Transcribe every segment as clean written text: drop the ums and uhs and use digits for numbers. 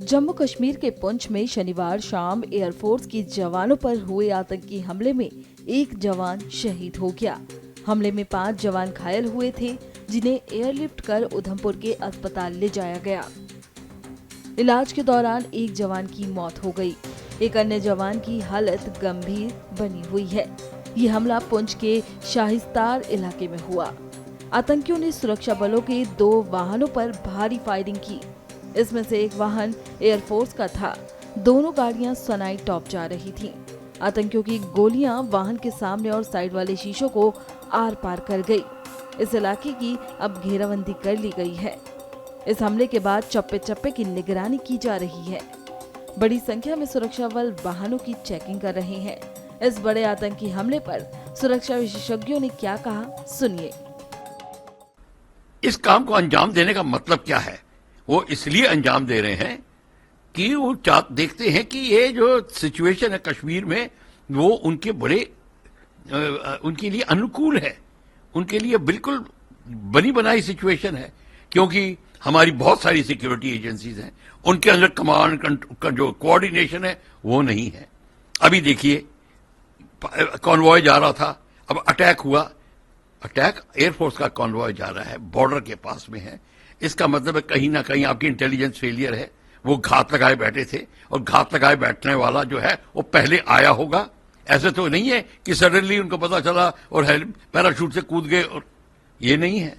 जम्मू कश्मीर के पुंछ में शनिवार शाम एयरफोर्स के जवानों पर हुए आतंकी हमले में एक जवान शहीद हो गया। हमले में 5 जवान घायल हुए थे, जिन्हें एयरलिफ्ट कर उधमपुर के अस्पताल ले जाया गया। इलाज के दौरान एक जवान की मौत हो गई। एक अन्य जवान की हालत गंभीर बनी हुई है। ये हमला पुंछ के शाहिस्तार इलाके में हुआ। आतंकियों ने सुरक्षा बलों के 2 वाहनों पर भारी फायरिंग की। इसमें से एक वाहन एयरफोर्स का था। दोनों गाड़ियां सनाई टॉप जा रही थीं। आतंकियों की गोलियां वाहन के सामने और साइड वाले शीशों को आर पार कर गई। इस इलाके की अब घेराबंदी कर ली गई है। इस हमले के बाद चप्पे चप्पे की निगरानी की जा रही है। बड़ी संख्या में सुरक्षा बल वाहनों की चेकिंग कर रहे हैं। इस बड़े आतंकी हमले पर सुरक्षा विशेषज्ञों ने क्या कहा, सुनिए। इस काम को अंजाम देने का मतलब क्या है? वो इसलिए अंजाम दे रहे हैं कि वो देखते हैं कि ये जो सिचुएशन है कश्मीर में, वो उनके बड़े उनके लिए अनुकूल है, उनके लिए बिल्कुल बनी बनाई सिचुएशन है। क्योंकि हमारी बहुत सारी सिक्योरिटी एजेंसीज हैं, उनके अंदर कमांड का जो कोऑर्डिनेशन है वो नहीं है। अभी देखिए, कॉन्वॉय जा रहा था, अब अटैक हुआ। अटैक एयरफोर्स का कॉन्वॉय जा रहा है, बॉर्डर के पास में है। इसका मतलब है कहीं ना कहीं आपकी इंटेलिजेंस फेलियर है। वो घात लगाए बैठे थे, और घात लगाए बैठने वाला जो है वो पहले आया होगा। ऐसे तो नहीं है कि सडनली उनको पता चला और पैराशूट से कूद गए, और ये नहीं है।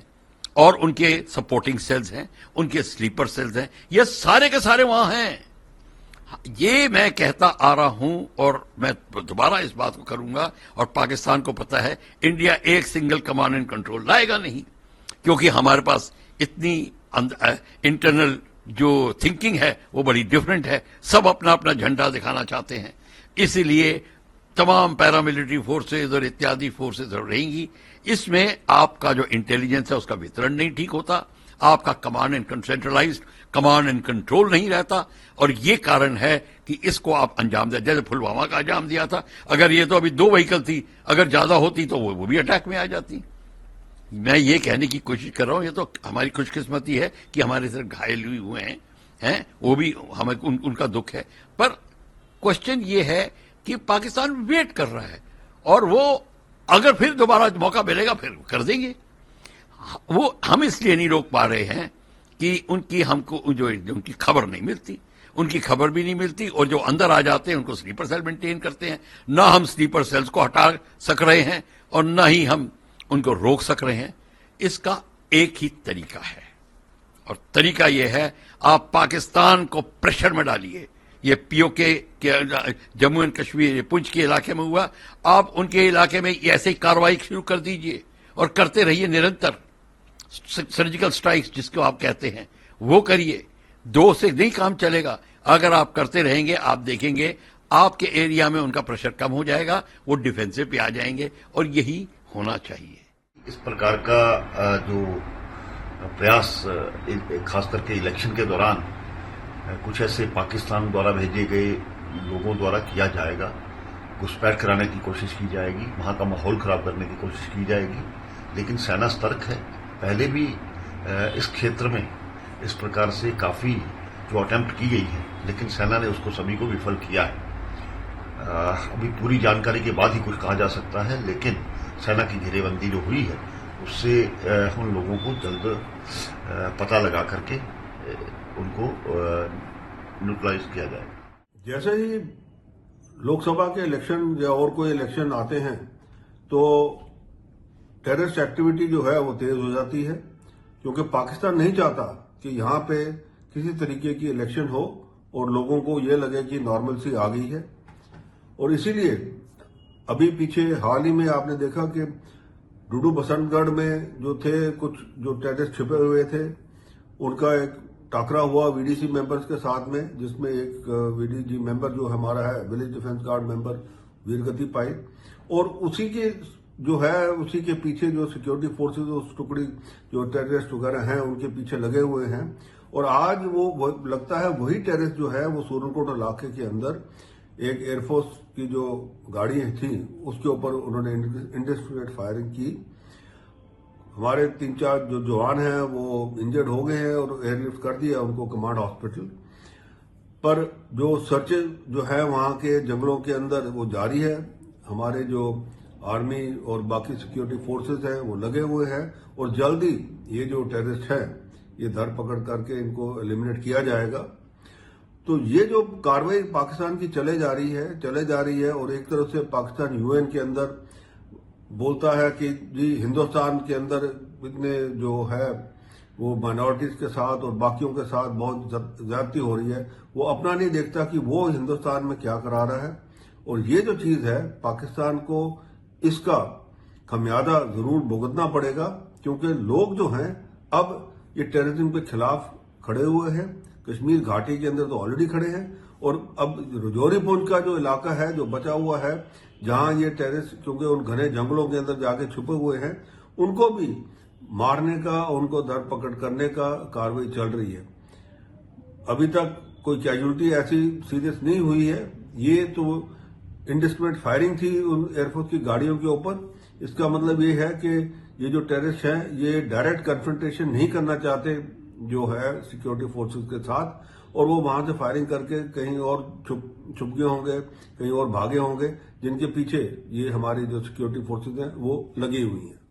और उनके सपोर्टिंग सेल्स हैं, उनके स्लीपर सेल्स हैं, ये सारे के सारे वहां हैं। ये मैं कहता आ रहा हूं, और मैं दोबारा इस बात को करूंगा। और पाकिस्तान को पता है, इंडिया एक सिंगल कमांड एंड कंट्रोल लाएगा नहीं, क्योंकि हमारे पास इतनी इंटरनल जो थिंकिंग है वो बड़ी डिफरेंट है। सब अपना अपना झंडा दिखाना चाहते हैं। इसीलिए तमाम पैरामिलिट्री फोर्सेज और इत्यादि फोर्सेज रहेंगी। इसमें आपका जो इंटेलिजेंस है उसका वितरण नहीं ठीक होता, आपका command and centralised command and control नहीं रहता। और ये कारण है कि इसको आप अंजाम दे, जैसे पुलवामा का अंजाम दिया था। अगर ये तो अभी 2 व्हीकल थी, अगर ज्यादा होती तो वो भी अटैक में आ जाती। मैं ये कहने की कोशिश कर रहा हूं, ये तो हमारी खुशकिस्मती है कि हमारे सिर्फ घायल हुए हैं, वो भी हमें उनका दुख है। पर क्वेश्चन ये है कि पाकिस्तान वेट कर रहा है, और वो अगर फिर दोबारा मौका मिलेगा फिर कर देंगे। वो हम इसलिए नहीं रोक पा रहे हैं कि हमको जो उनकी खबर नहीं मिलती, उनकी खबर भी नहीं मिलती। और जो अंदर आ जाते हैं उनको स्लीपर सेल मेंटेन करते हैं। ना हम स्लीपर सेल्स को हटा सक रहे हैं, और ना ही हम उनको रोक सक रहे हैं। इसका एक ही तरीका है, और तरीका यह है, आप पाकिस्तान को प्रेशर में डालिए। ये पीओके के जम्मू एंड कश्मीर, पुंछ के इलाके में हुआ, आप उनके इलाके में ऐसे ही कार्रवाई शुरू कर दीजिए और करते रहिए निरंतर। सर्जिकल स्ट्राइक्स जिसको आप कहते हैं वो करिए। 2 से नहीं काम चलेगा। अगर आप करते रहेंगे, आप देखेंगे आपके एरिया में उनका प्रेशर कम हो जाएगा, वो डिफेंसिव पे आ जाएंगे, और यही होना चाहिए। इस प्रकार का जो प्रयास खास करके इलेक्शन के दौरान कुछ ऐसे पाकिस्तान द्वारा भेजे गए लोगों द्वारा किया जाएगा, घुसपैठ कराने की कोशिश की जाएगी, वहां का माहौल खराब करने की कोशिश की जाएगी। लेकिन सेना सतर्क है। पहले भी इस क्षेत्र में इस प्रकार से काफी जो अटेम्प्ट की गई है, लेकिन सेना ने उसको सभी को विफल किया है। अभी पूरी जानकारी के बाद ही कुछ कहा जा सकता है, लेकिन सेना की घेरेबंदी जो हुई है उससे उन लोगों को जल्द पता लगा करके उनको न्यूट्रलाइज किया जाए। जैसे ही लोकसभा के इलेक्शन या और कोई इलेक्शन आते हैं तो टेररिस्ट एक्टिविटी जो है वो तेज हो जाती है, क्योंकि पाकिस्तान नहीं चाहता कि यहां पे किसी तरीके की इलेक्शन हो और लोगों को ये लगे कि नॉर्मलसी आ गई है। और इसीलिए अभी पीछे हाल ही में आपने देखा कि डूडू बसंतगढ़ में जो थे कुछ जो टेररिस्ट छिपे हुए थे, उनका एक टाकरा हुआ वीडीसी मेंबर्स के साथ में, जिसमें एक वीडीजी मेंबर जो हमारा है विलेज डिफेंस गार्ड मेंबर वीरगति पाई, और उसी के जो है उसी के पीछे जो सिक्योरिटी फोर्सेज उस टुकड़ी जो टेररिस्ट वगैरह हैं उनके पीछे लगे हुए हैं। और आज वो लगता है वही टेररिस्ट जो है वो सूरनकोट इलाके के अंदर एक एयरफोर्स की जो गाड़ियां थी उसके ऊपर उन्होंने इंडिस्क्रिमिनेट फायरिंग की। हमारे 3-4 जो जवान हैं वो इंजर्ड हो गए हैं और एयरलिफ्ट कर दिया उनको कमांड हॉस्पिटल। पर जो सर्चेज जो है वहां के जंगलों के अंदर वो जारी है। हमारे जो आर्मी और बाकी सिक्योरिटी फोर्सेस हैं वो लगे हुए हैं और जल्द ही ये जो टेररिस्ट हैं ये धरपकड़ करके इनको एलिमिनेट किया जाएगा। तो ये जो कार्रवाई पाकिस्तान की चले जा रही है और एक तरफ से पाकिस्तान यूएन के अंदर बोलता है कि जी हिंदुस्तान के अंदर इतने जो है वो माइनॉरिटीज के साथ और बाकियों के साथ बहुत ज्यादती हो रही है, वो अपना नहीं देखता कि वो हिंदुस्तान में क्या करा रहा है। और ये जो चीज है पाकिस्तान को इसका खमियाजा जरूर भुगतना पड़ेगा, क्योंकि लोग जो हैं अब ये टेररिज्म के खिलाफ खड़े हुए हैं। कश्मीर घाटी के अंदर तो ऑलरेडी खड़े हैं और अब रजौरी पुंछ का जो इलाका है जो बचा हुआ है जहां ये टेररिस्ट क्योंकि उन घने जंगलों के अंदर जाके छुपे हुए हैं उनको भी मारने का, उनको धरपकड़ करने का कार्रवाई चल रही है। अभी तक कोई कैजुअलिटी ऐसी सीरियस नहीं हुई है। ये तो इंडिस्क्रिमिनेट फायरिंग थी उन एयरफोर्स की गाड़ियों के ऊपर। इसका मतलब ये है कि ये जो टेररिस्ट हैं ये डायरेक्ट कन्फ्रंटेशन नहीं करना चाहते जो है सिक्योरिटी फोर्सेस के साथ, और वो वहां से फायरिंग करके कहीं और छुप गए होंगे, कहीं और भागे होंगे, जिनके पीछे ये हमारी जो सिक्योरिटी फोर्सेस हैं वो लगी हुई हैं।